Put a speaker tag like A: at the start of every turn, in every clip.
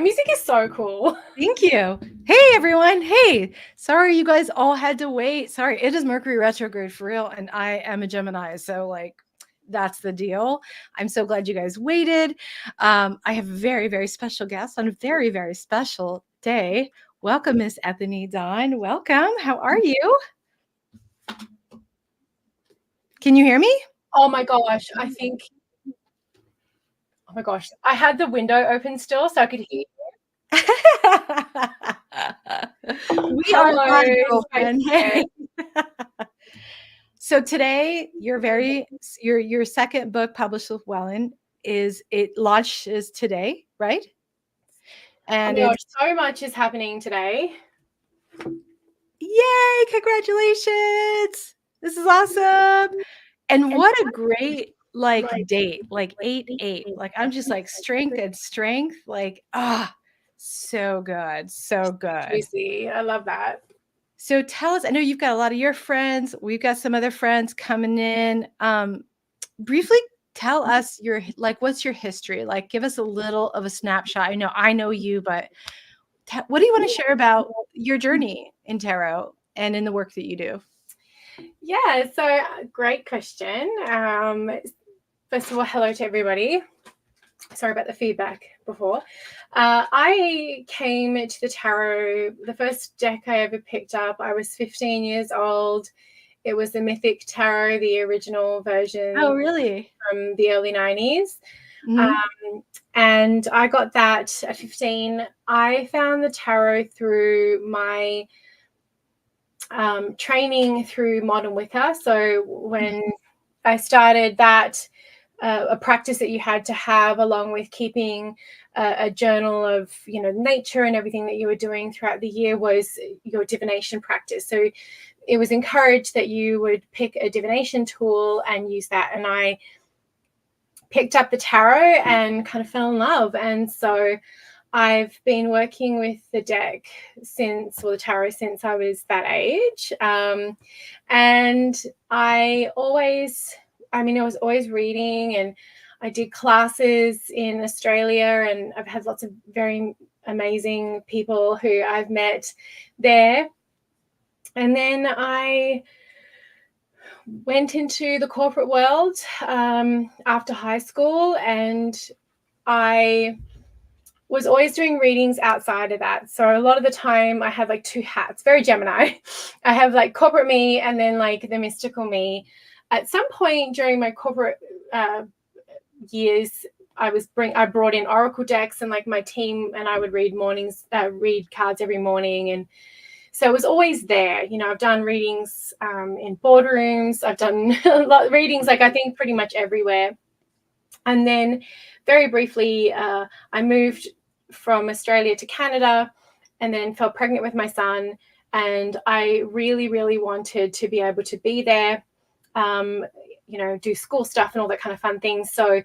A: music is so cool.
B: Thank you. Hey, everyone. Hey, sorry you guys all had to wait. Sorry, it is Mercury retrograde for real, and I am a Gemini, so like that's the deal. I'm so glad you guys waited. I have a very, very special guest on a very, very special day. Welcome, Miss Ethony Dawn. Welcome. How are you? Can you hear me?
A: Oh my gosh, oh my gosh, I had the window open still so I could hear.
B: We are
A: Hello.
B: live, girlfriend. Hey. So today, your second book published with Wellen it launches today, right? And
A: Oh my gosh, so much is happening today.
B: Yay! Congratulations! This is awesome. And what a great date, like 8/8. Like I'm just like strength and strength. Like so good, so good.
A: Juicy. I love that.
B: So tell us. I know you've got a lot of your friends. We've got some other friends coming in. Briefly tell us what's your history? Like, give us a little of a snapshot. I know you, but what do you want to share about your journey in tarot and in the work that you do?
A: Yeah, so great question. First of all, hello to everybody. Sorry about the feedback before. I came to the tarot, the first deck I ever picked up, I was 15 years old. It was the Mythic Tarot, the original version.
B: Oh, really?
A: From the early 90s.
B: Mm-hmm.
A: And I got that at 15. I found the tarot through my training through Modern Wicca. So when I started that, a practice that you had to have along with keeping a journal of nature and everything that you were doing throughout the year was your divination practice. So it was encouraged that you would pick a divination tool and use that. And I picked up the tarot and kind of fell in love. And so I've been working with the deck the tarot since I was that age. And I was always reading, and I did classes in Australia, and I've had lots of very amazing people who I've met there. And then I went into the corporate world after high school, and I was always doing readings outside of that. So a lot of the time I had like two hats, very Gemini. I have like corporate me and then like the mystical me. At some point during my corporate years, I brought in oracle decks, and like my team and I would read cards every morning. And so it was always there. I've done readings in boardrooms. I've done a lot of readings, like I think pretty much everywhere. And then very briefly, I moved from Australia to Canada and then fell pregnant with my son. And I really, really wanted to be able to be there, do school stuff and all that kind of fun things. So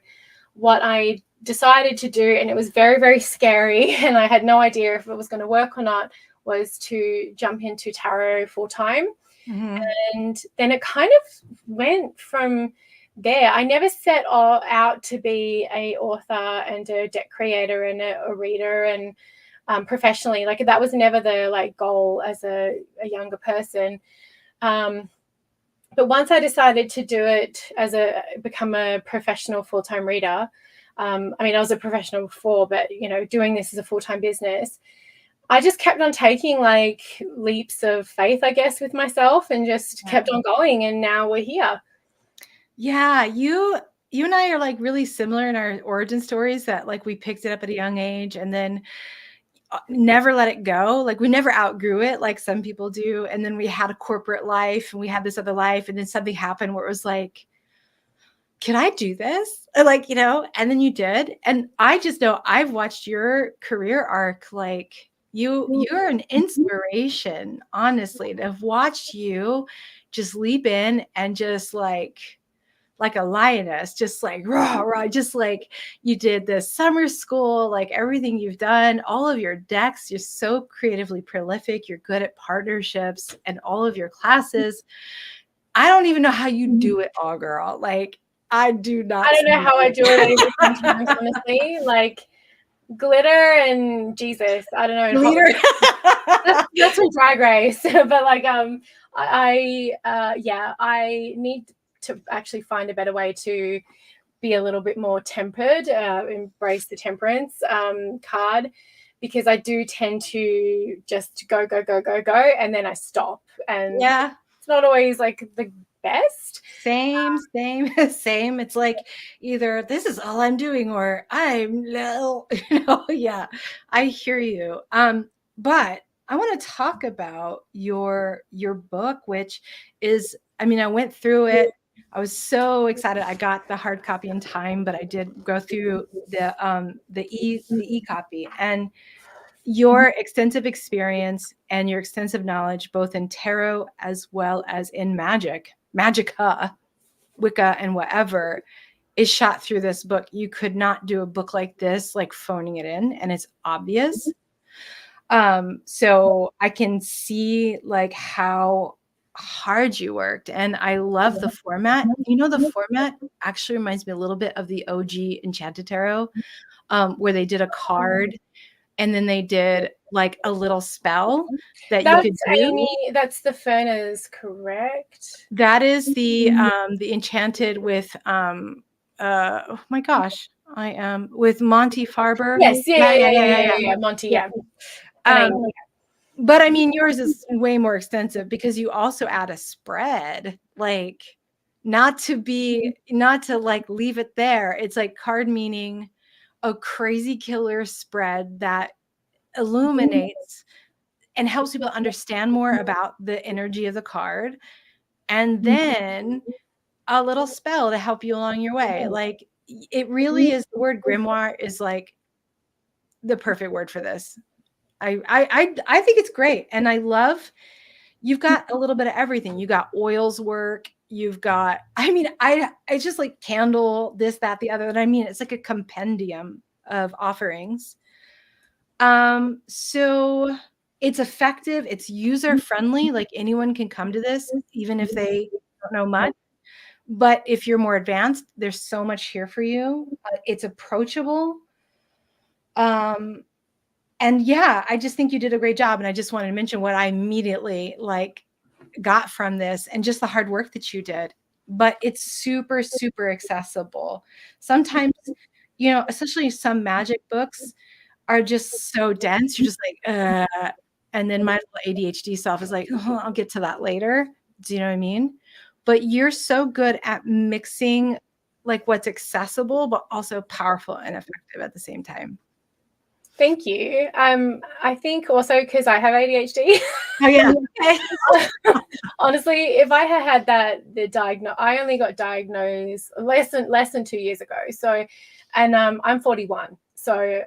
A: what I decided to do, and it was very, very scary, and I had no idea if it was going to work or not, was to jump into tarot full time. Mm-hmm. And then it kind of went from there. I never set out to be a author and a deck creator and a reader and professionally. Like that was never the goal as a younger person. But once I decided to do it become a professional full-time reader, I was a professional before, but doing this as a full-time business, I just kept on taking leaps of faith, I guess, with myself, and just kept on going. And now we're here.
B: Yeah, you and I are really similar in our origin stories, that we picked it up at a young age and then never let it go. We never outgrew it like some people do. And then we had a corporate life and we had this other life, and then something happened where it was like, can I do this? And then you did. And I just know I've watched your career arc. You're an inspiration, honestly, to have watched you just leap in and just like a lioness, just rah, just you did the summer school, everything you've done, all of your decks, you're so creatively prolific. You're good at partnerships and all of your classes. I don't even know how you do it all, girl. I do not.
A: I don't know how I do it either sometimes, honestly. glitter and Jesus. I don't know. And
B: Glitter.
A: that's from Drag Race, but like I need to actually find a better way to be a little bit more tempered, embrace the temperance card, because I do tend to just go, and then I stop. And
B: Yeah.
A: it's not always like the best.
B: Same. It's like either this is all I'm doing or I'm no, yeah, I hear you. But I want to talk about your book, which is, I mean, I went through it. I was so excited. I got the hard copy in time, but I did go through the e copy, and your extensive experience and your extensive knowledge, both in tarot as well as in magica, Wicca, and whatever, is shot through this book. You could not do a book like this, like phoning it in, and it's obvious. So I can see like how hard you worked, and I love the format. The format actually reminds me a little bit of the OG Enchanted Tarot, where they did a card and then they did like a little spell that you could do.
A: Amy, that's the Furners, correct?
B: That is the Enchanted with oh my gosh, I am with Monty Farber.
A: Yes, yeah. Monty, yeah.
B: But I mean, yours is way more extensive because you also add a spread, like not to like leave it there. It's like card meaning a crazy killer spread that illuminates and helps people understand more about the energy of the card, and then a little spell to help you along your way. Like, it really is, the word grimoire is like the perfect word for this. I think it's great, and I love you've got a little bit of everything. You got oils work, you've got, I mean, I just like candle, this, that, the other. And I mean, it's like a compendium of offerings. So it's effective, it's user friendly, like anyone can come to this, even if they don't know much. But if you're more advanced, there's so much here for you. It's approachable. And yeah, I just think you did a great job. And I just wanted to mention what I immediately like got from this, and just the hard work that you did. But it's super, super accessible. Sometimes, especially some magic books are just so dense. You're just like, and then my little ADHD self is like, oh, I'll get to that later. Do you know what I mean? But you're so good at mixing like what's accessible, but also powerful and effective at the same time.
A: Thank you. I think also because I have ADHD.
B: Oh yeah.
A: Honestly, if I had I only got diagnosed less than 2 years ago. So, and I'm 41. So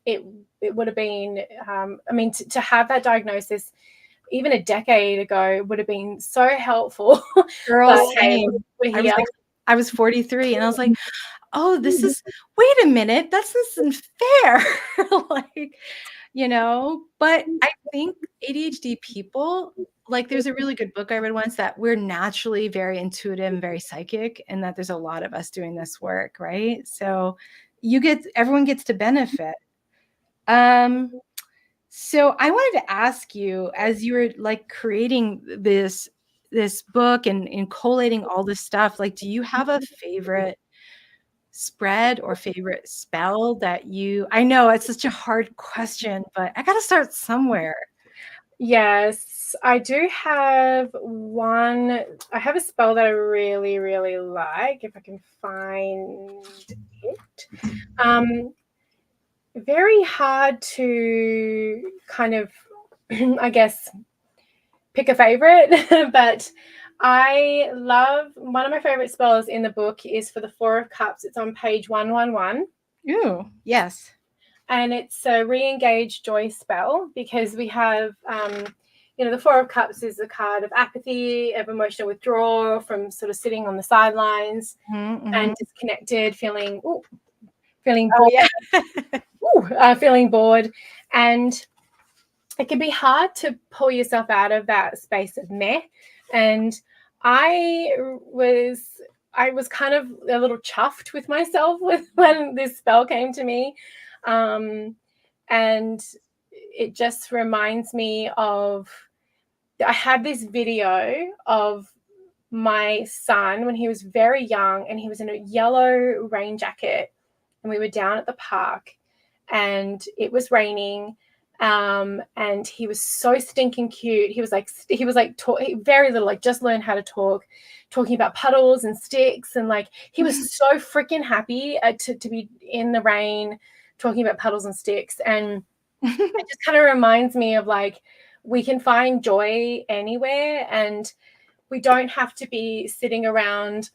A: it would have been, I mean, to have that diagnosis even a decade ago would have been so helpful.
B: Girl, same. I was 43 and I was like, oh, this is, wait a minute, that's isn't fair. Like, but I think ADHD people, like, there's a really good book I read once that we're naturally very intuitive and very psychic, and that there's a lot of us doing this work, right? So everyone gets to benefit. So I wanted to ask you, as you were like creating this book and collating all this stuff, like, do you have a favorite spread or favorite spell that I know it's such a hard question, but I got to start somewhere.
A: Yes, I do have one. I have a spell that I really, really like, if I can find it. Very hard to kind of, I guess, pick a favorite, but I love, one of my favorite spells in the book is for the Four of Cups. It's on page 111.
B: Ooh, yes.
A: And it's a re-engage joy spell, because we have, the Four of Cups is a card of apathy, of emotional withdrawal, from sort of sitting on the sidelines and disconnected, feeling bored. Feeling bored. And it can be hard to pull yourself out of that space of meh. And I was kind of a little chuffed with myself when this spell came to me. And it just reminds me of, I have this video of my son when he was very young, and he was in a yellow rain jacket, and we were down at the park, and it was raining, and he was so stinking cute. He was like very little, like just learned how to talk, talking about puddles and sticks, and like he was so freaking happy to be in the rain talking about puddles and sticks. And it just kind of reminds me of like, we can find joy anywhere, and we don't have to be sitting around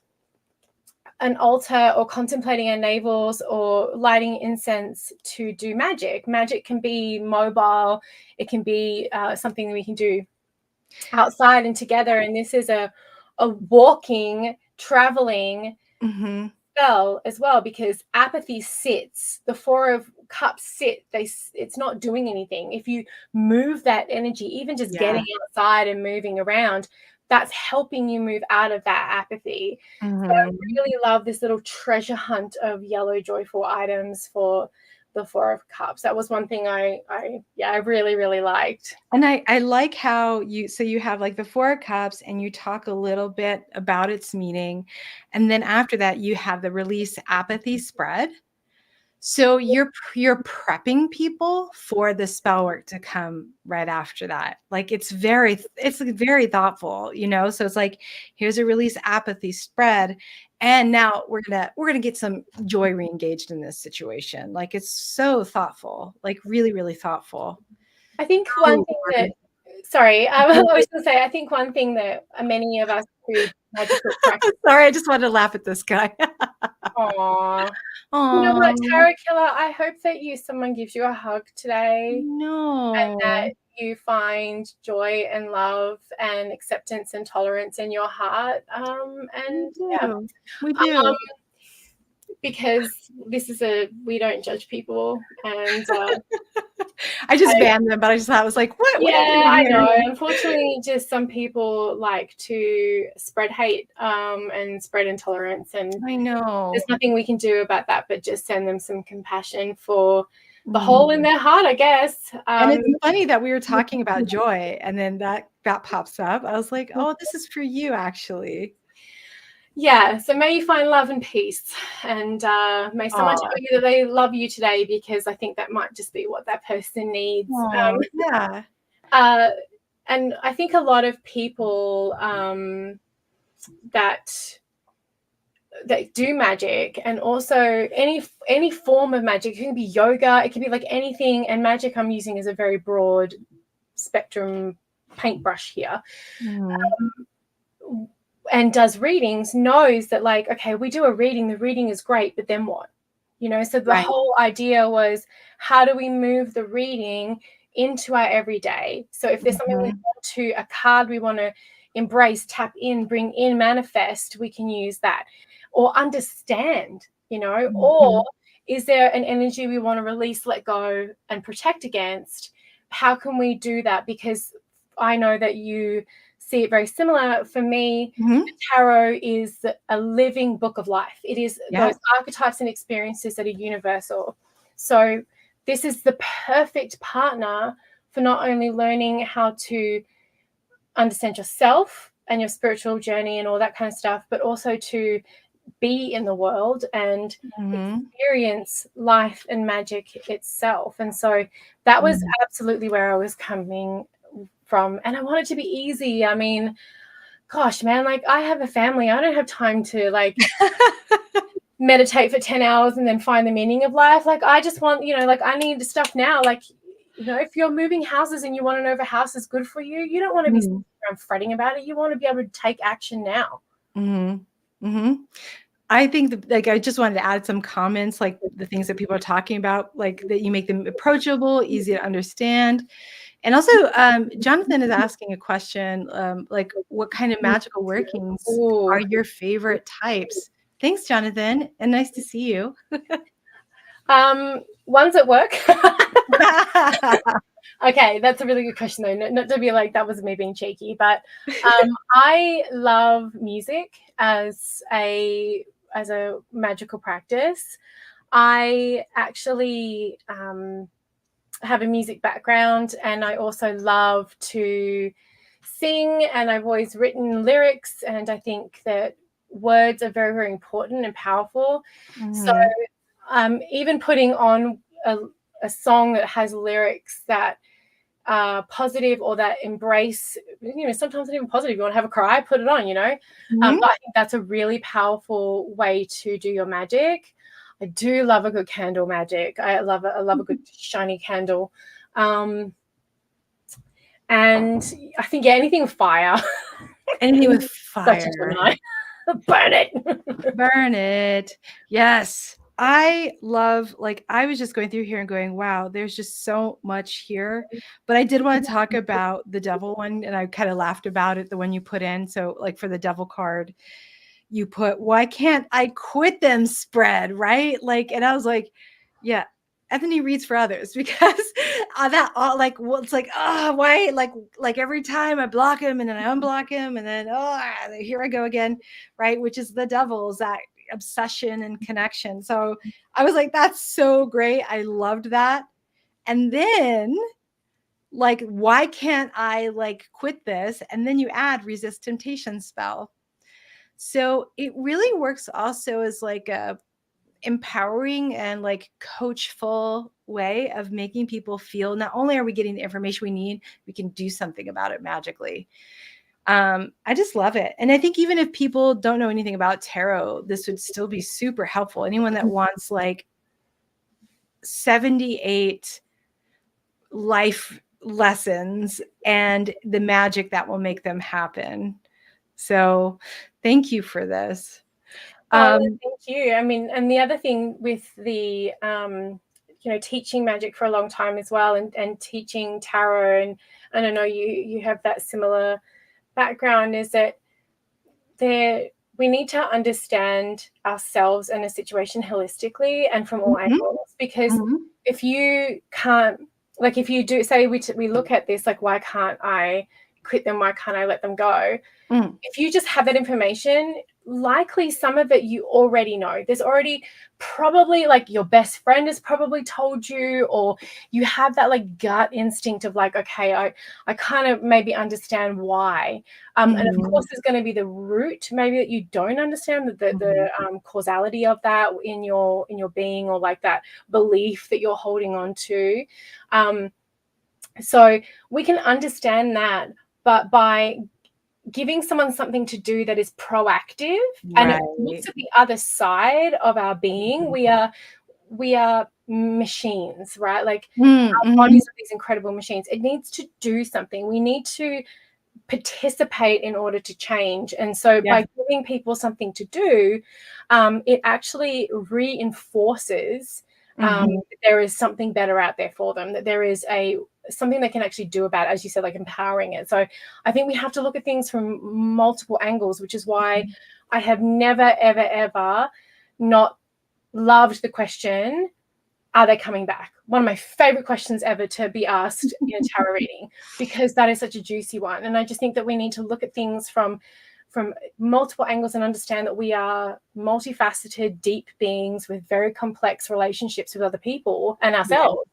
A: an altar or contemplating our navels or lighting incense to do magic. Magic can be mobile. It can be something that we can do outside and together. And this is a walking, traveling spell as well, because apathy sits. The Four of Cups sit. It's not doing anything. If you move that energy, even just getting outside and moving around, that's helping you move out of that apathy. So I really love this little treasure hunt of yellow joyful items for the Four of Cups. That was one thing I really, really liked.
B: And I like how you have like the Four of Cups, and you talk a little bit about its meaning. And then after that, you have the release apathy spread. So you're prepping people for the spell work to come right after that. Like it's very thoughtful, So it's like, here's a release apathy spread, and now we're gonna get some joy reengaged in this situation. Like it's so thoughtful, like really, really thoughtful.
A: I think one thing that, sorry, I was going to say, I think one thing that many of us who magical practice.
B: Sorry, I just wanted to laugh at this guy.
A: Aww. You know what, Tarot Killer? I hope that someone gives you a hug today.
B: No.
A: And that you find joy and love and acceptance and tolerance in your heart.
B: We do.
A: Because we don't judge people, and
B: I just banned them, but I just thought, I was like, what?
A: Yeah, I know. Unfortunately, just some people like to spread hate and spread intolerance, and
B: I know
A: there's nothing we can do about that, but just send them some compassion for the hole in their heart, I guess.
B: And it's funny that we were talking about joy, and then that pops up. I was like, oh, this is for you, actually.
A: Yeah, so may you find love and peace, and may someone tell you that they love you today, because I think that might just be what that person needs.
B: Yeah.
A: And I think a lot of people that do magic, and also any form of magic, it can be yoga, it can be like anything, and magic I'm using is a very broad spectrum paintbrush here. And does readings, knows that, like, okay, we do a reading, the reading is great, but then what? So the whole idea was, how do we move the reading into our everyday? So if there's something we want to, a card we want to embrace, tap in, bring in, manifest, we can use that. Or understand, or is there an energy we want to release, let go, and protect against? How can we do that? Because I know that you see it very similar. For me, the tarot is a living book of life. It is those archetypes and experiences that are universal. So this is the perfect partner for not only learning how to understand yourself and your spiritual journey and all that kind of stuff, but also to be in the world and experience life and magic itself. And so that was absolutely where I was coming from, and I want it to be easy. I mean, gosh, man, like, I have a family. I don't have time to like meditate for 10 hours and then find the meaning of life. Like, I just want, like, I need stuff now. Like, if you're moving houses and you want to know if a house is good for you, you don't want to be sitting around fretting about it. You want to be able to take action now.
B: I think that, I just wanted to add some comments, like the things that people are talking about, like that you make them approachable, easy to understand. And also, Jonathan is asking a question, like, what kind of magical workings are your favorite types? Thanks, Jonathan, and nice to see you.
A: Ones at work. Okay, that's a really good question, though. Not to be like, that was me being cheeky, but I love music as a magical practice. I actually have a music background, and I also love to sing, and I've always written lyrics, and I think that words are very, very important and powerful. So even putting on a song that has lyrics that are positive or that embrace, sometimes not even positive, you want to have a cry, put it on, but I think that's a really powerful way to do your magic. I do love a good candle magic. I love a good shiny candle. And I think, anything with fire.
B: Anything with fire.
A: Such a Gemini. Burn it.
B: Burn it. Yes. I love, I was just going through here and going, wow, there's just so much here. But I did want to talk about the devil one, and I kind of laughed about it, the one you put in. So for the devil card, you put, why can't I quit them spread, right? And I was like, yeah, Ethony reads for others, because it's like, why? Like every time I block him and then I unblock him and then, here I go again, right? Which is the devil's, that obsession and connection. So I was like, that's so great. I loved that. And then why can't I quit this? And then you add resist temptation spell. So it really works also as a empowering and coachful way of making people feel not only are we getting the information we need, we can do something about it magically. I just love it. And I think even if people don't know anything about tarot, this would still be super helpful. Anyone that wants 78 life lessons and the magic that will make them happen. So thank you for this.
A: Thank you. I mean, and the other thing with the, teaching magic for a long time as well, and teaching tarot, and I know you have that similar background, is that we need to understand ourselves and a situation holistically and from all angles, because if you can't, if you do say we look at this, why can't I quit them? Why can't I let them go? If you just have that information, likely some of it you already know. There's already probably your best friend has probably told you, or you have that gut instinct of okay, I kind of maybe understand why. And of course there's going to be the root maybe that you don't understand, the causality of that in your being, or that belief that you're holding on to. So we can understand that, but by giving someone something to do that is proactive, and it looks at the other side of our being, we are machines, right? Our bodies are these incredible machines. It needs to do something. We need to participate in order to change. And so by giving people something to do, it actually reinforces that there is something better out there for them, that there is something they can actually do about it, as you said, empowering it. So I think we have to look at things from multiple angles, which is why I have never, ever, ever not loved the question, are they coming back? One of my favorite questions ever to be asked in a tarot reading, because that is such a juicy one. And I just think that we need to look at things from multiple angles and understand that we are multifaceted, deep beings with very complex relationships with other people and ourselves.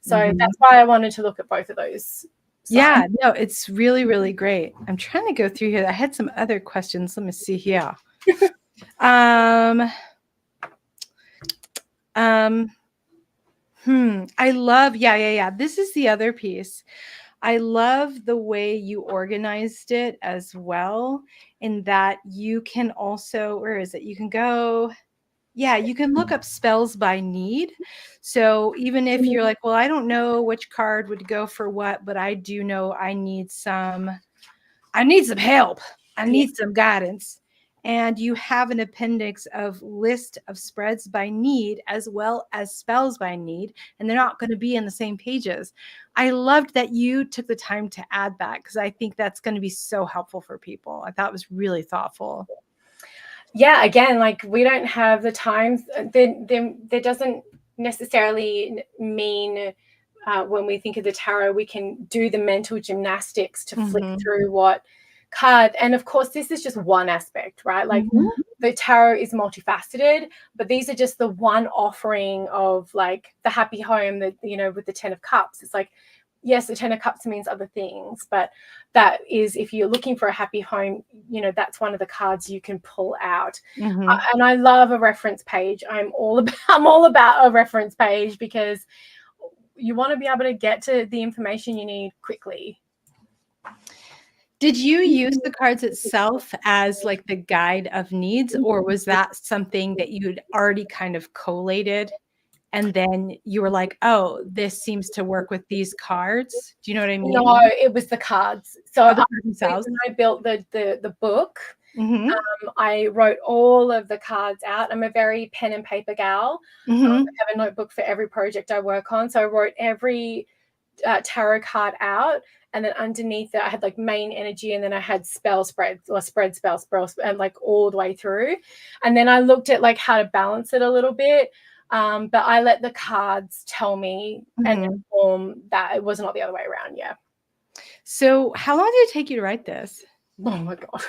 A: So that's why I wanted to look at both of those sides.
B: Yeah, no, it's really, really great. I'm trying to go through here. I had some other questions. Let me see here. I love, this is the other piece. I love the way you organized it as well, in that you can also, where is it? You can go, you can look up spells by need. So even if you're well, I don't know which card would go for what, but I do know I need some help. I need some guidance. And you have an appendix of list of spreads by need as well as spells by need, and they're not going to be in the same pages. I loved that you took the time to add that, because I think that's going to be so helpful for people. I thought it was really thoughtful.
A: Yeah, again, we don't have the time. There doesn't necessarily mean when we think of the tarot, we can do the mental gymnastics to flick through what card. And of course, this is just one aspect, right? Like the tarot is multifaceted, but these are just the one offering of like the happy home that, you know, with the 10 of Cups. It's like, yes, the 10 of Cups means other things, but that is, if you're looking for a happy home, you know, that's one of the cards you can pull out. And I love a reference page. I'm all about a reference page, because you want to be able to get to the information you need quickly.
B: Did you use the cards itself as like the guide of needs, or was that something that you'd already kind of collated and then you were like, oh, this seems to work with these cards? Do you know what I mean?
A: No, it was the cards. So
B: the cards themselves.
A: when I built the book, I wrote all of the cards out. I'm a very pen and paper gal. I have a notebook for every project I work on. So I wrote every tarot card out, and then underneath it I had like main energy, and then I had spell spreads or spells, and like all the way through. And then I looked at like how to balance it a little bit. But I let the cards tell me and inform that it was not the other way around. Yeah.
B: So how long did it take you to write this?
A: Oh my God.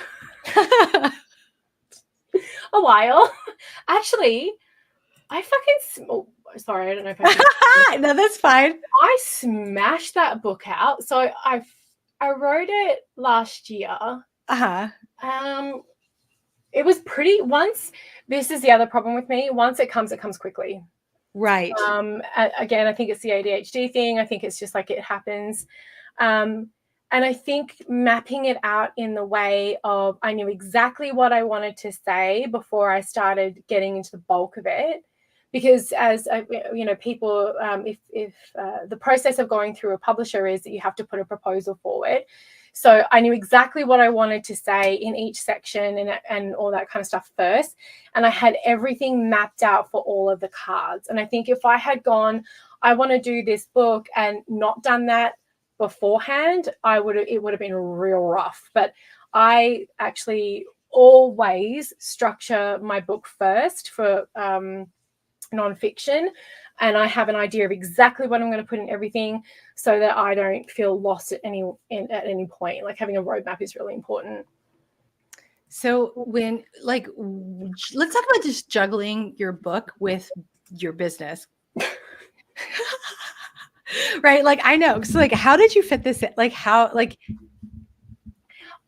A: A while. Actually, I fucking sorry, I don't know if I
B: no, that's fine.
A: I smashed that book out. So I wrote it last year. It was pretty, this is the other problem with me. Once it comes quickly.
B: Right.
A: Again, I think it's the ADHD thing. I think it's just like it happens. And I think mapping it out in the way of, I knew exactly what I wanted to say before I started getting into the bulk of it. Because as you know, people, if the process of going through a publisher is that you have to put a proposal forward. So I knew exactly what I wanted to say in each section and all that kind of stuff first. And I had everything mapped out for all of the cards. And I think if I had gone, I want to do this book, and not done that beforehand, it would have been real rough. But I actually always structure my book first for nonfiction, and I have an idea of exactly what I'm going to put in everything, so that I don't feel lost at any point. Like having a roadmap is really important.
B: So when, like, let's talk about just juggling your book with your business. Right? Like, I know. So like, how did you fit this in? Like, how, like,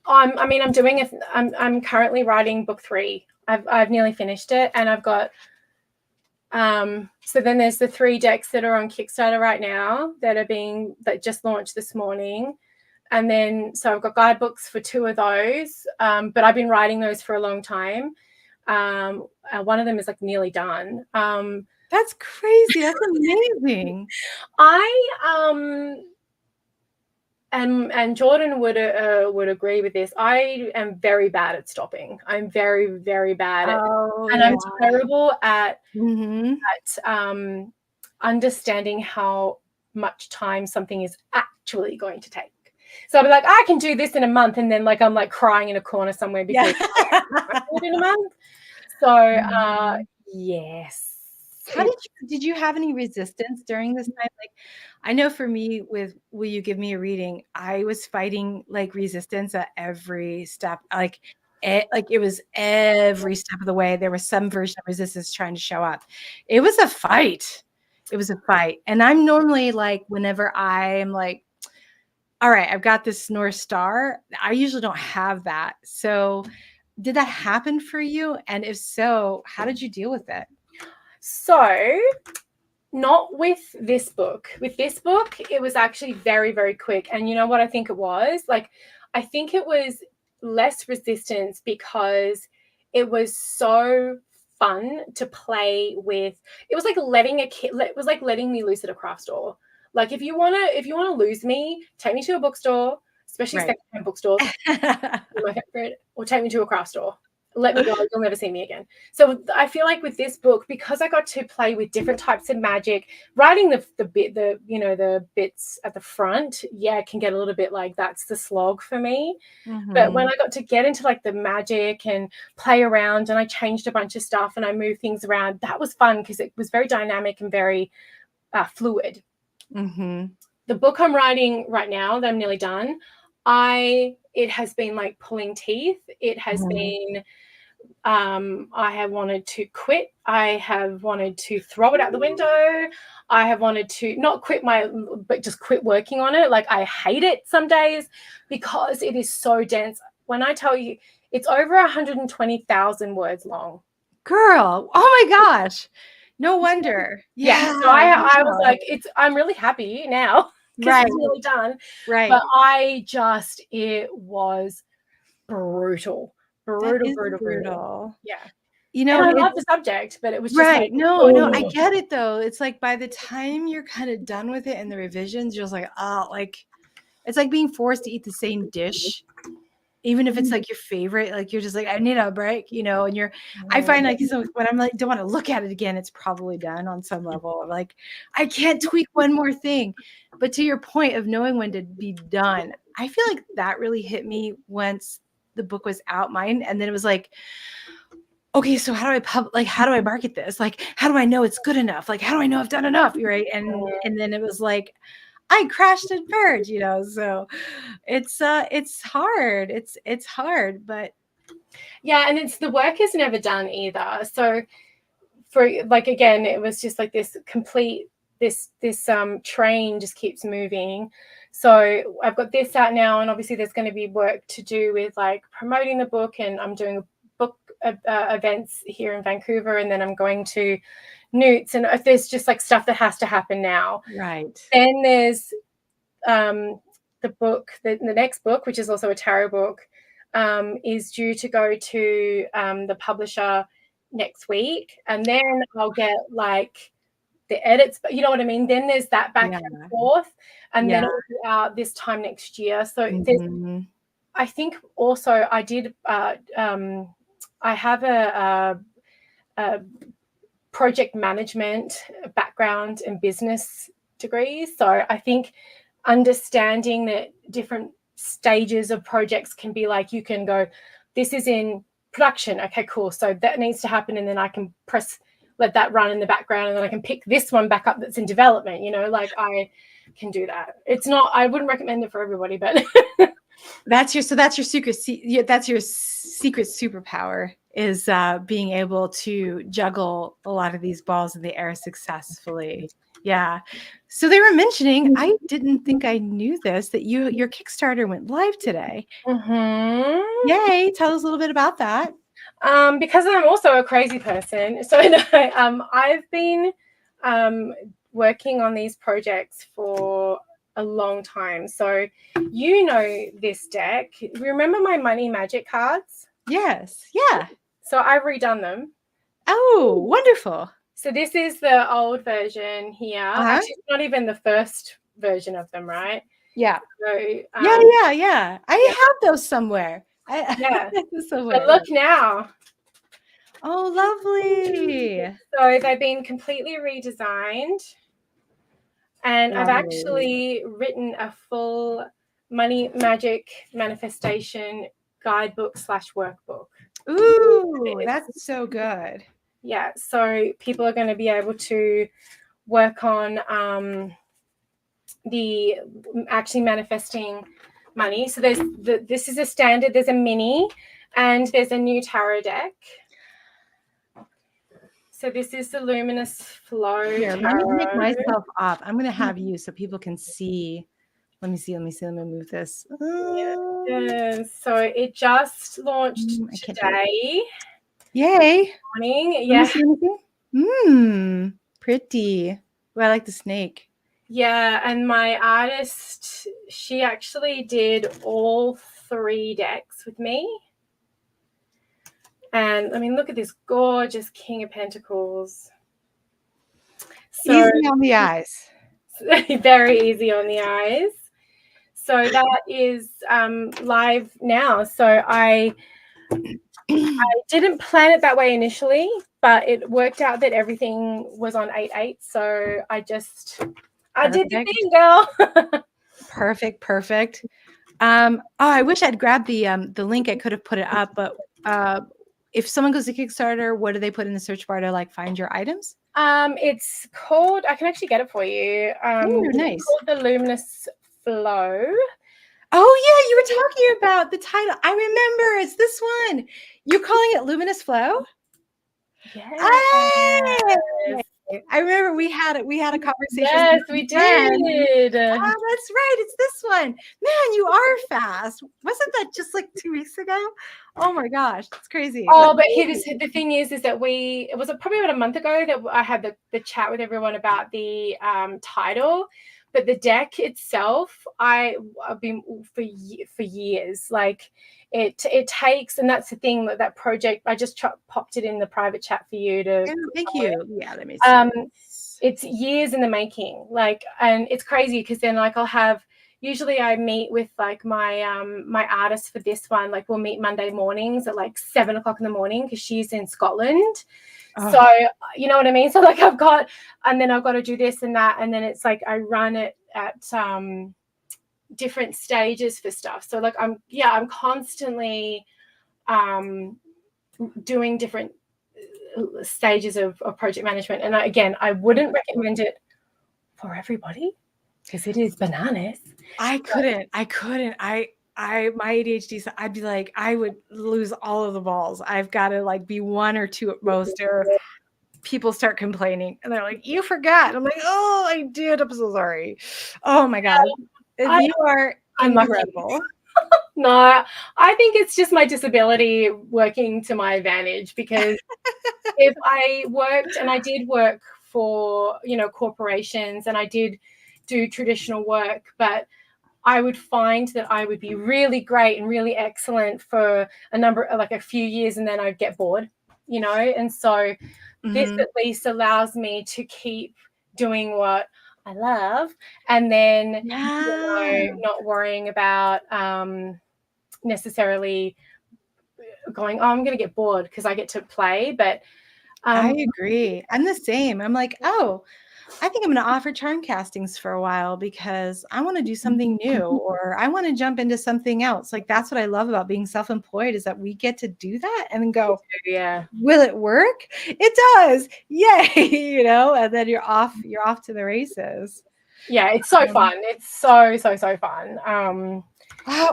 A: I mean, I'm currently writing book 3. I've nearly finished it, and I've got so then there's the 3 decks that are on Kickstarter right now that just launched this morning. And then, so I've got guidebooks for 2 of those, but I've been writing those for a long time. One of them is like nearly done.
B: That's crazy. That's amazing.
A: And Jordan would agree with this. I am very bad at stopping. I'm very, very bad at, and I'm terrible at understanding how much time something is actually going to take. So I'll be like, I can do this in a month, and then like I'm like crying in a corner somewhere because I can't do it in a month. So yes.
B: How did you have any resistance during this time? Like, I know for me, with Will You Give Me a Reading, I was fighting like resistance at every step. Like it was every step of the way. There was some version of resistance trying to show up. It was a fight. And I'm normally like, whenever I'm like, all right, I've got this North Star, I usually don't have that. So did that happen for you? And if so, how did you deal with it?
A: So not with this book. With this book, it was actually very, very quick. And you know what I think it was? Like, I think it was less resistance because it was so fun to play with. It was like letting me loose at a craft store. Like if you wanna lose me, take me to a bookstore, especially secondhand bookstores, my favorite, or take me to a craft store. Let me go, you'll never see me again. So I feel like with this book, because I got to play with different types of magic, writing the bits at the front, it can get a little bit like that's the slog for me. But when I got to get into like the magic and play around, and I changed a bunch of stuff and I moved things around, that was fun because it was very dynamic and very fluid. The book I'm writing right now that I'm nearly done, I it has been like pulling teeth. It has been, I have wanted to quit. I have wanted to throw it out the window. I have wanted to not quit but just quit working on it. Like, I hate it some days because it is so dense. When I tell you, it's over 120,000 words long.
B: Girl, oh my gosh. No wonder.
A: Yeah. So I was like, I'm really happy now because it's nearly done.
B: Right.
A: But it was brutal. Brutal. Yeah.
B: You know,
A: and I love the subject, but it was just
B: right.
A: like,
B: No, I get it though. It's like by the time you're kind of done with it and the revisions, you're just like, oh, like it's like being forced to eat the same dish. Even if it's like your favorite, like you're just like, I need a break, you know, and I find like, so when I'm like, don't want to look at it again, it's probably done on some level. Like, I can't tweak one more thing. But to your point of knowing when to be done, I feel like that really hit me once the book was out mine. And then it was like, okay, so how do I market this? Like, how do I know it's good enough? Like, how do I know I've done enough? Right. And then it was like, I crashed and burned, you know, so it's hard. It's hard, but
A: yeah, and it's the work is never done either. So for like, again, it was just like this train just keeps moving. So I've got this out now, and obviously there's going to be work to do with like promoting the book, and I'm doing book events here in Vancouver, and then I'm going to Newts, and if there's just like stuff that has to happen now.
B: Right.
A: Then there's the book, the next book, which is also a tarot book, is due to go to the publisher next week, and then I'll get like the edits, but you know what I mean? Then there's that back and forth, and then it'll be out this time next year. So there's, I think also I did I have a project management background and business degrees. So I think understanding that different stages of projects can be like, you can go, this is in production. Okay, cool. So that needs to happen. And then I can let that run in the background, and then I can pick this one back up that's in development, you know, like I can do that. It's not, I wouldn't recommend it for everybody, but
B: that's your secret. That's your secret superpower, is being able to juggle a lot of these balls in the air successfully. Yeah. So they were mentioning, I didn't think I knew this, that your Kickstarter went live today. Yay. Tell us a little bit about that.
A: Because I'm also a crazy person. So I've been working on these projects for a long time. So you know this deck. Remember my money magic cards?
B: Yes. Yeah.
A: So I've redone them.
B: Oh, wonderful.
A: So this is the old version here. Actually, it's not even the first version of them, right?
B: Yeah.
A: So,
B: yeah. I have those somewhere.
A: But look now.
B: Oh, lovely.
A: So they've been completely redesigned. And I've actually written a full money magic manifestation guidebook / workbook.
B: Ooh, that's so good.
A: Yeah, so people are going to be able to work on the actually manifesting money. So this is a standard, there's a mini, and there's a new tarot deck. So this is the Luminous Flow.
B: Here, let me make myself up. I'm going to have you so people can see. Let me move this.
A: Yeah. So it just launched today.
B: Yay.
A: Morning. Yeah.
B: Pretty. Well, I like the snake.
A: Yeah, and my artist, she actually did all 3 decks with me. And I mean, look at this gorgeous King of Pentacles.
B: So, easy on the eyes.
A: Very easy on the eyes. So that is live now. So I didn't plan it that way initially, but it worked out that everything was on 8/8. So I did the thing, girl.
B: Perfect. I wish I'd grabbed the link. I could have put it up, but if someone goes to Kickstarter, what do they put in the search bar to like find your items?
A: It's called, I can actually get it for you.
B: Nice.
A: It's called the Luminous Flow.
B: Oh yeah, you were talking about the title. I remember. It's this one. You're calling it Luminous Flow?
A: Yes.
B: Hey! I remember we had a conversation.
A: Yes, we
B: then.
A: did.
B: Oh, that's right. It's this one. Man, you are fast. Wasn't that just like 2 weeks ago? Oh my gosh, that's crazy.
A: Oh, but the thing is that it was probably about a month ago that I had the chat with everyone about the title, but the deck itself, I've been for years. Like it takes, and that's the thing that project. I just popped it in the private chat for you to.
B: Oh, thank you. Yeah, let me see.
A: It's years in the making. Like, and it's crazy because then like I'll have. Usually I meet with like my my artist for this one. Like we'll meet Monday mornings at like 7:00 in the morning because she's in Scotland.
B: Oh.
A: So you know what I mean? So like I've got to do this and that. And then it's like I run it at different stages for stuff. So like I'm constantly doing different stages of project management. And I wouldn't recommend it for everybody because it is bananas.
B: I couldn't. My ADHD, I'd be like, I would lose all of the balls. I've got to like be one or two at most, or people start complaining and they're like, you forgot. I'm like, oh, I did. I'm so sorry. Oh my God. You are incredible.
A: No, I think it's just my disability working to my advantage because if I worked, and I did work for, corporations, and I did do traditional work, but I would find that I would be really great and really excellent for a few years, and then I'd get bored, and so this at least allows me to keep doing what I love, and then not worrying about necessarily going, I'm going to get bored because I get to play. But
B: I agree. I'm the same. I'm like, oh, I think I'm going to offer charm castings for a while because I want to do something new, or I want to jump into something else. Like that's what I love about being self-employed, is that we get to do that and then go,
A: yeah,
B: will it work? It does. Yay. And then you're off to the races.
A: Yeah. It's so fun. It's so fun.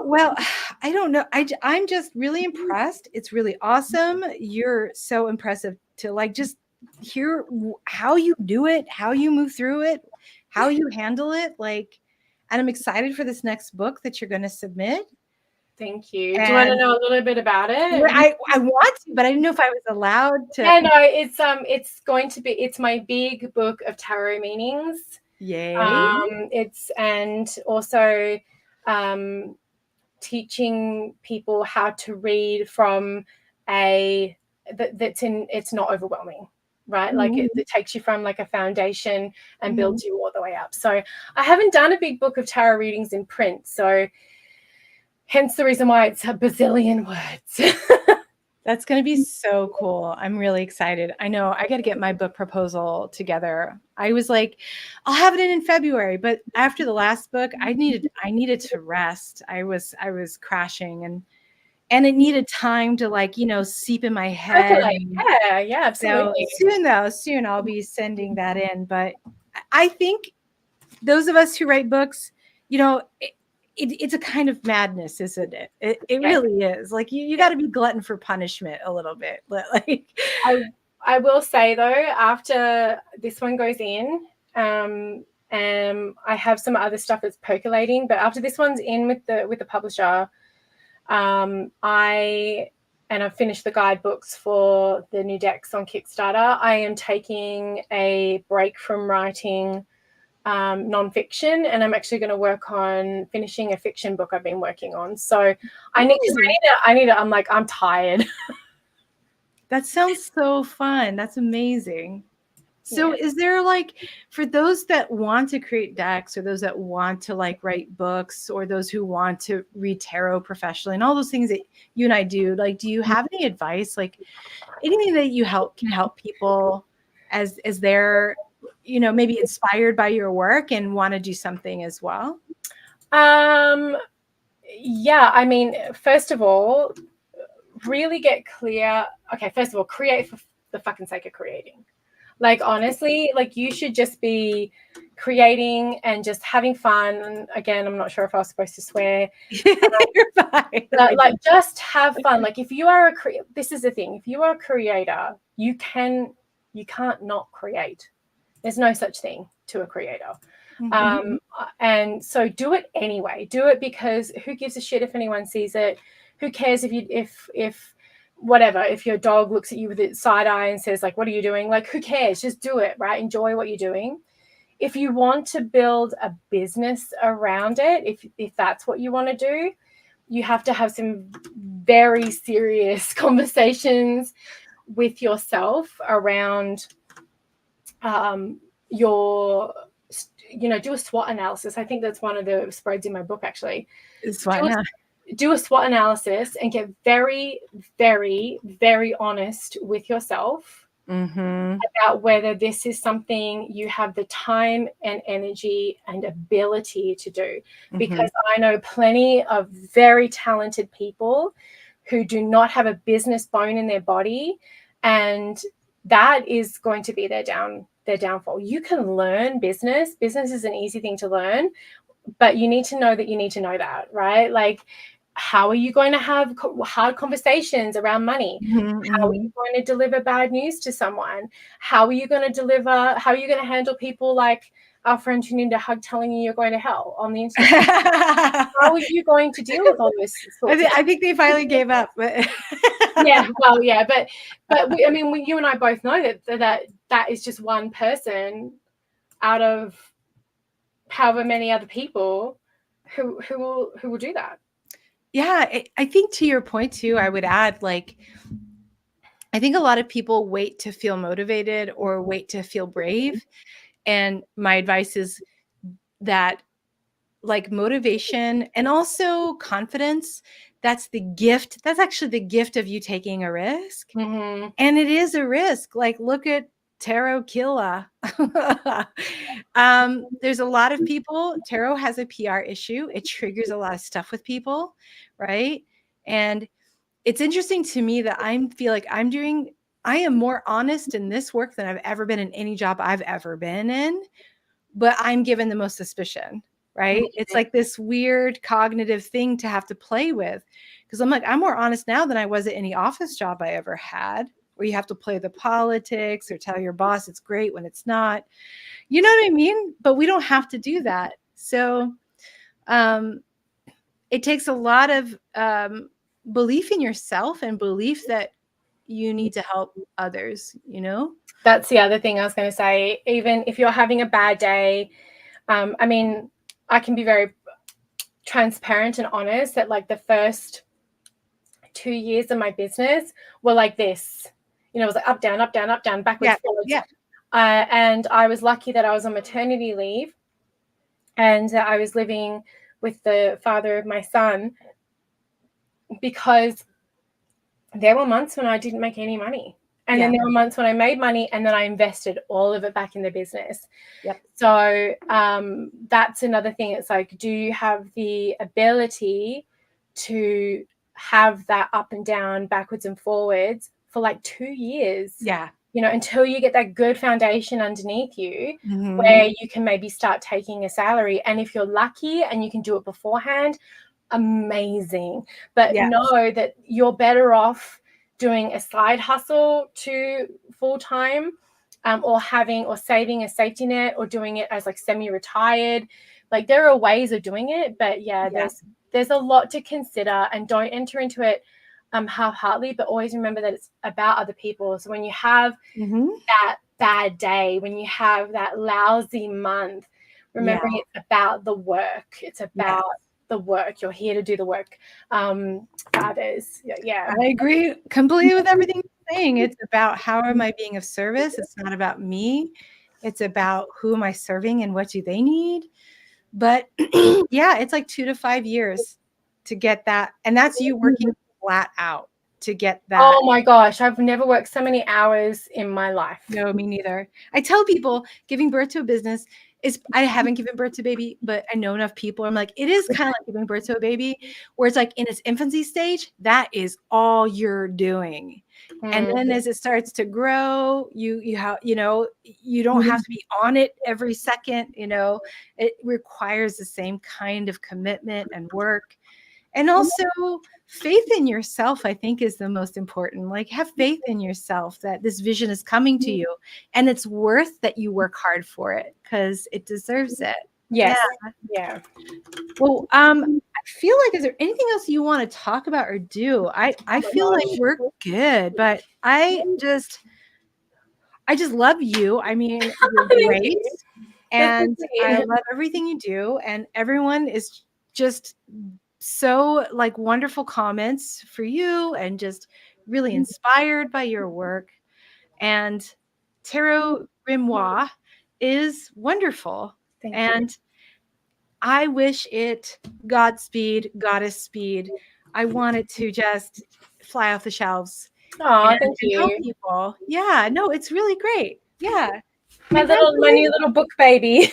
B: Well, I don't know. I'm just really impressed. It's really awesome. You're so impressive to like just hear how you do it, how you move through it, how you handle it. Like, and I'm excited for this next book that you're going to submit.
A: Thank you. Do you want to know a little bit about it?
B: I want to, but I didn't know if I was allowed to.
A: Yeah, no, it's my big book of tarot meanings.
B: Yay.
A: And also teaching people how to read from it's not overwhelming, right? Like it takes you from like a foundation and builds you all the way up. So I haven't done a big book of tarot readings in print, so hence the reason why it's a bazillion words.
B: That's going to be so cool. I'm really excited. I know I got to get my book proposal together. I was like, I'll have it in February, but after the last book, I needed to rest. I was crashing, and it needed time to like, seep in my head.
A: Yeah, absolutely.
B: So soon I'll be sending that in. But I think those of us who write books, it's a kind of madness, isn't it? It really is. Like you got to be glutton for punishment a little bit. Like
A: I will say though, after this one goes in, I have some other stuff that's percolating, but after this one's in with the publisher, I've finished the guidebooks for the new decks on Kickstarter. I am taking a break from writing nonfiction, and I'm actually going to work on finishing a fiction book I've been working on. So I'm tired.
B: That sounds so fun. That's amazing. So is there like, for those that want to create decks, or those that want to like write books, or those who want to read tarot professionally and all those things that you and I do, like, do you have any advice, like anything that can help people as they're, maybe inspired by your work and want to do something as well?
A: Yeah, I mean, first of all, really get clear. Okay, first of all, create for the fucking sake of creating. Like, honestly, like you should just be creating and just having fun. And again, I'm not sure if I was supposed to swear.
B: You're fine.
A: But like, just have fun. Like, if you are this is the thing, if you are a creator, you can't not create. There's no such thing to a creator. And so do it anyway. Do it because who gives a shit if anyone sees it? Who cares if whatever, if your dog looks at you with its side eye and says like, what are you doing? Like, who cares? Just do it, right? Enjoy what you're doing. If you want to build a business around it, if that's what you want to do, you have to have some very serious conversations with yourself around your, do a SWOT analysis. I think that's one of the spreads in my book, actually. Do a SWOT analysis and get very, very, very honest with yourself about whether this is something you have the time and energy and ability to do. Because I know plenty of very talented people who do not have a business bone in their body, and that is going to be their downfall. You can learn business. Business is an easy thing to learn, but you need to know that you need to know that, right? Like, how are you going to have hard conversations around money? How are you going to deliver bad news to someone? How are you going to handle people like our friend who need a hug telling you you're going to hell on the internet? How are you going to deal with all this?
B: I think they finally gave up. But
A: yeah, well, yeah, but you and I both know that is just one person out of however many other people who will do that.
B: Yeah, I think to your point too, I would add, like, I think a lot of people wait to feel motivated or wait to feel brave. And my advice is that, like, motivation and also confidence, that's the gift. That's actually the gift of you taking a risk. And it is a risk. Like, look at Taro Killa. There's a lot of people. Taro has a PR issue. It triggers a lot of stuff with people, right? And it's interesting to me that I feel like I am more honest in this work than I've ever been in any job I've ever been in, but I'm given the most suspicion, right? It's like this weird cognitive thing to have to play with, because I'm like, I'm more honest now than I was at any office job I ever had, where you have to play the politics or tell your boss it's great when it's not. You know what I mean? But we don't have to do that. So it takes a lot of belief in yourself and belief that you need to help others, you know?
A: That's the other thing I was going to say. Even if you're having a bad day, I mean, I can be very transparent and honest that, like, the first 2 years of my business were like this. You know, it was like up, down, backwards, forwards.
B: Yeah.
A: And I was lucky that I was on maternity leave and I was living with the father of my son, because there were months when I didn't make any money. And then there were months when I made money and then I invested all of it back in the business.
B: Yep.
A: So that's another thing. It's like, do you have the ability to have that up and down, backwards and forwards for like 2 years?
B: Yeah.
A: You know, until you get that good foundation underneath you where you can maybe start taking a salary. And if you're lucky and you can do it beforehand, amazing. But know that you're better off doing a side hustle to full time, or saving a safety net, or doing it as like semi-retired. Like, there are ways of doing it, but there's a lot to consider, and don't enter into it half-heartedly, but always remember that it's about other people. So when you have that bad day, when you have that lousy month, remember it's about the work. It's about the work. You're here to do the work for others. Yeah.
B: I agree completely with everything you're saying. It's about how am I being of service? It's not about me. It's about who am I serving and what do they need? But it's like 2 to 5 years to get that. And that's you working flat out to get that.
A: Oh my gosh, I've never worked so many hours in my life.
B: No, me neither. I tell people giving birth to a business I haven't given birth to a baby, but I know enough people. I'm like, it is kind of like giving birth to a baby, where it's like in its infancy stage, that is all you're doing. And then as it starts to grow, you have, you don't have to be on it every second, it requires the same kind of commitment and work. And also faith in yourself, I think, is the most important. Like, have faith in yourself that this vision is coming to you and it's worth that you work hard for it, because it deserves it.
A: Yes. Yeah.
B: Well, I feel like, is there anything else you want to talk about or do? I feel like we're good, but I just love you. I mean, you're great. And I love everything you do. And everyone is just so like wonderful comments for you, and just really inspired by your work. And Tarot Grimoire is wonderful. And I wish it Godspeed, goddess speed. I want it to just fly off the shelves.
A: Oh, thank you.
B: Help people. Yeah, no, it's really great. Yeah.
A: My new little book baby.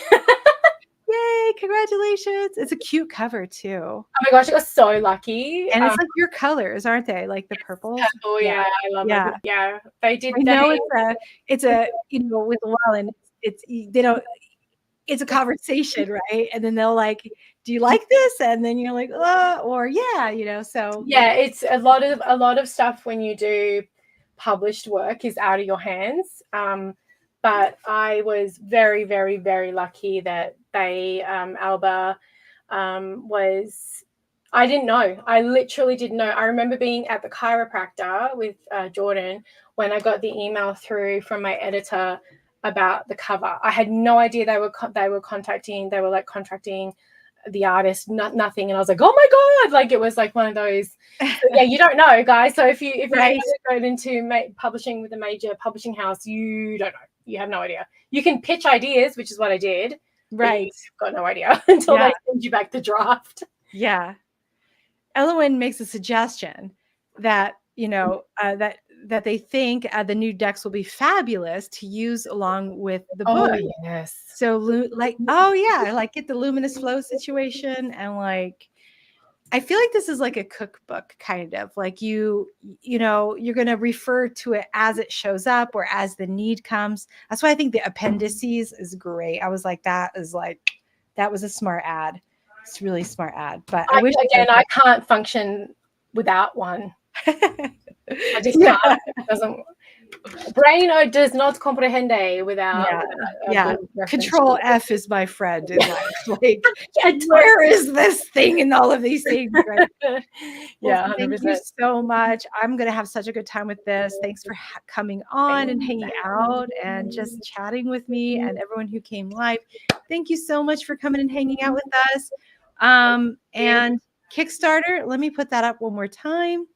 B: Yay, congratulations. It's a cute cover too.
A: Oh my gosh, I got so lucky.
B: And it's like your colors, aren't they? Like the purples.
A: Oh yeah, I love it. Yeah. They did.
B: I know it's a with Llewellyn, it's a conversation, right? And then they'll like, do you like this? And then you're like, or yeah, so
A: yeah, it's a lot of stuff when you do published work is out of your hands. But I was very, very, very lucky that Alba was, I didn't know. I literally didn't know. I remember being at the chiropractor with Jordan when I got the email through from my editor about the cover. I had no idea they were contracting the artist, nothing. And I was like, oh my God, like it was like one of those, yeah, you don't know, guys. So if you go into publishing with a major publishing house, you don't know. You have no idea. You can pitch ideas, which is what I did.
B: Right.
A: You've got no idea until they send you back the draft.
B: Yeah. Elowen makes a suggestion that, that they think the new decks will be fabulous to use along with the book.
A: Oh, yes.
B: So like get the luminous flow situation, and like I feel like this is like a cookbook kind of like you're going to refer to it as it shows up or as the need comes. That's why I think the appendices is great. I was like, that was a smart ad. It's a really smart ad. But I wish
A: I can't function without one. I just can't. It doesn't. Brain does not comprehende without.
B: Control F is my friend in life. Like, where is this thing in all of these things? Right? Well, thank you so much. I'm gonna have such a good time with this. Thanks for coming on and hanging out and just chatting with me, and everyone who came live. Thank you so much for coming and hanging out with us. And Kickstarter, let me put that up one more time.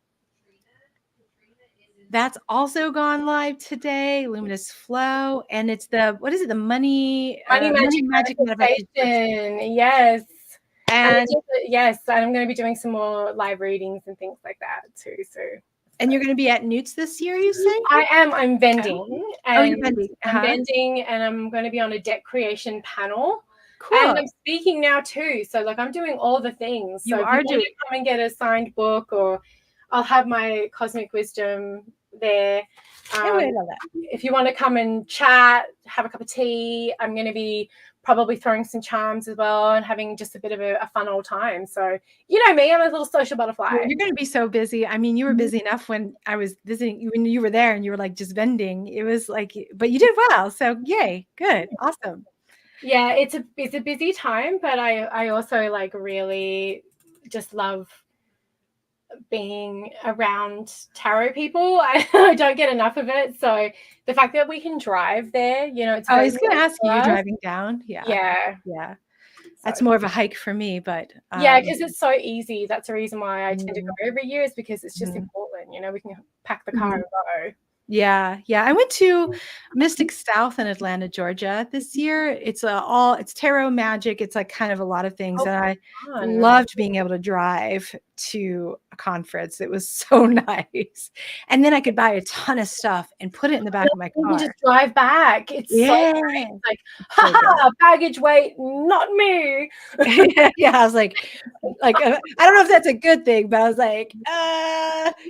B: That's also gone live today, Luminous Flow, and it's the Money Magic
A: Manifestation. Yes. And I'm going to be doing some more live readings and things like that too.
B: And you're going to be at Newts this year, you say?
A: I am. I'm vending.
B: You're vending.
A: I'm vending, and I'm going to be on a deck creation panel.
B: Cool.
A: And I'm speaking now too. So like I'm doing all the things. So
B: you are doing.
A: Come and get a signed book, or I'll have my cosmic wisdom there. If you want to come and chat, have a cup of tea, I'm going to be probably throwing some charms as well and having just a bit of a fun old time. So you know me, I'm a little social butterfly.
B: You're going to be so busy. I mean, you were busy enough when I was visiting you, when you were there and you were like just vending. It was like, but you did well. So yay, good, awesome.
A: Yeah, it's a busy time, but I also like really just love being around tarot people. I don't get enough of it. So the fact that we can drive there, it's
B: I was going to ask you driving down.
A: Yeah.
B: That's more of a hike for me, but
A: because it's so easy. That's the reason why I tend to go every year, is because it's just in Portland. We can pack the car and go.
B: Yeah. I went to Mystic South in Atlanta, Georgia this year. It's tarot magic. It's like kind of a lot of things, and I loved being able to drive to a conference. It was so nice. And then I could buy a ton of stuff and put it in the back of my
A: You
B: car.
A: can just drive back. It's so great. It's like, ha, baggage weight, not me.
B: Yeah, I was like, I don't know if that's a good thing, but I was like,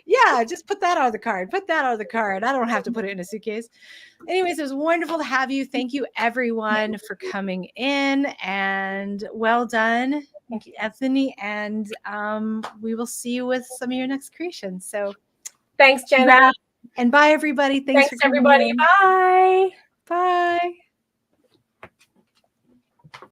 B: yeah, just put that on the card. Put that on the card. I don't have to put it in a suitcase. Anyways, it was wonderful to have you. Thank you, everyone, for coming in, and well done. Thank you, Ethony. And we will see you with some of your next creations. So
A: thanks, Jenna.
B: And bye, everybody. Thanks for coming
A: everybody.
B: in.
A: Bye.
B: Bye.